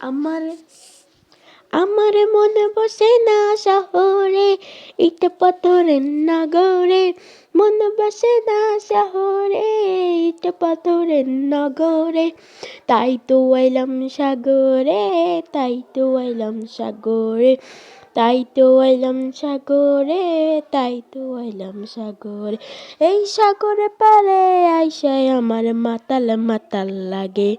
আমার আমার মনে বসে না শহরে, ইট পাথরের নগরে। মন বসে না শহরে, ইট পাথরের নগরে। তাই তো এলাম সাগরে, তাই তো এলাম সাগরে, তাই তো এলাম সাগরে, তাই তো এলাম সাগরে। এই সাগরে পারে আইসায় আমার মাতাল মাতাল লাগে।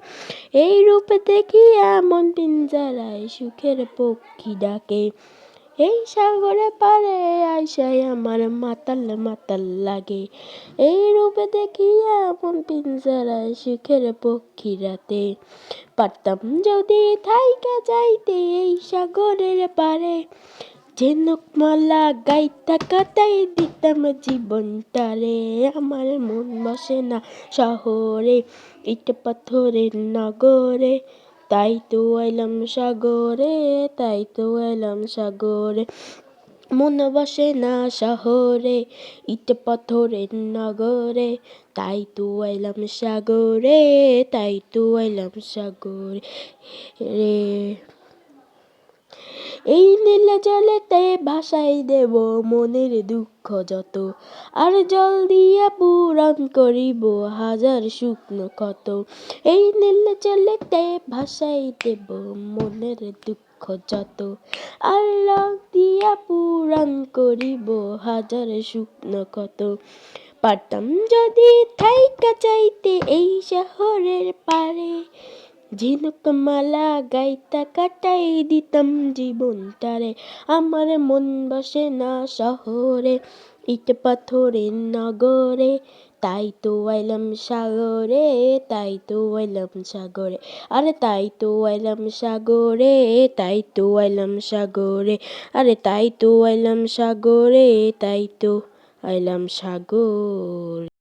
এই রূপ দেখিয়া মন পিঞ্জারায় সুখের পক্ষী ডাকে। এই সাগরে পারে আইসায় আমার মাতাল মাতাল লাগে। এই রূপ দেখিয়া মন পিঞ্জারায় সুখের পক্ষী রাতে। পারতাম যদি থাইকা যাইতে এই সাগরের পারে, ঝিনুক মালা গাইতা কাটাই দিতাম জীবনটারে। আমার মন বসে না শহরে, ইট পাথরের নগরে। তাই তো এলাম সাগরে, তাই তো এলাম সাগরে। মন বসে না শহরে, ইট পাথরের নগরে। তাই তো এলাম সাগরে, তাই তো এলাম সাগরে রে। এই নীল জলেতে ভাসাই দেব মনের দুঃখ যত, আর জল দিয়া পূরণ করিব হাজার শুকনো ক্ষত। এই নীল জলেতে ভাসাই দেব মনের দুঃখ যত, আর রং দিয়া পূরণ করিব হাজার শুকনো ক্ষত। পারতাম যদি থাইকা যাইতে এই শহরের পারে, ঝিনুক মালা গাইতা কাটাই দিতাম জীবনটারে। আমার মন বসে না শহরে, ইট পাথরের নগরে। তাই তো এলাম সাগরে, তাই তো এলাম সাগরে। আরে তাই তো এলাম সাগরে, তাই তো এলাম সাগরে। আরে তাই তো এলাম সাগরে, তাই তো এলাম সাগর।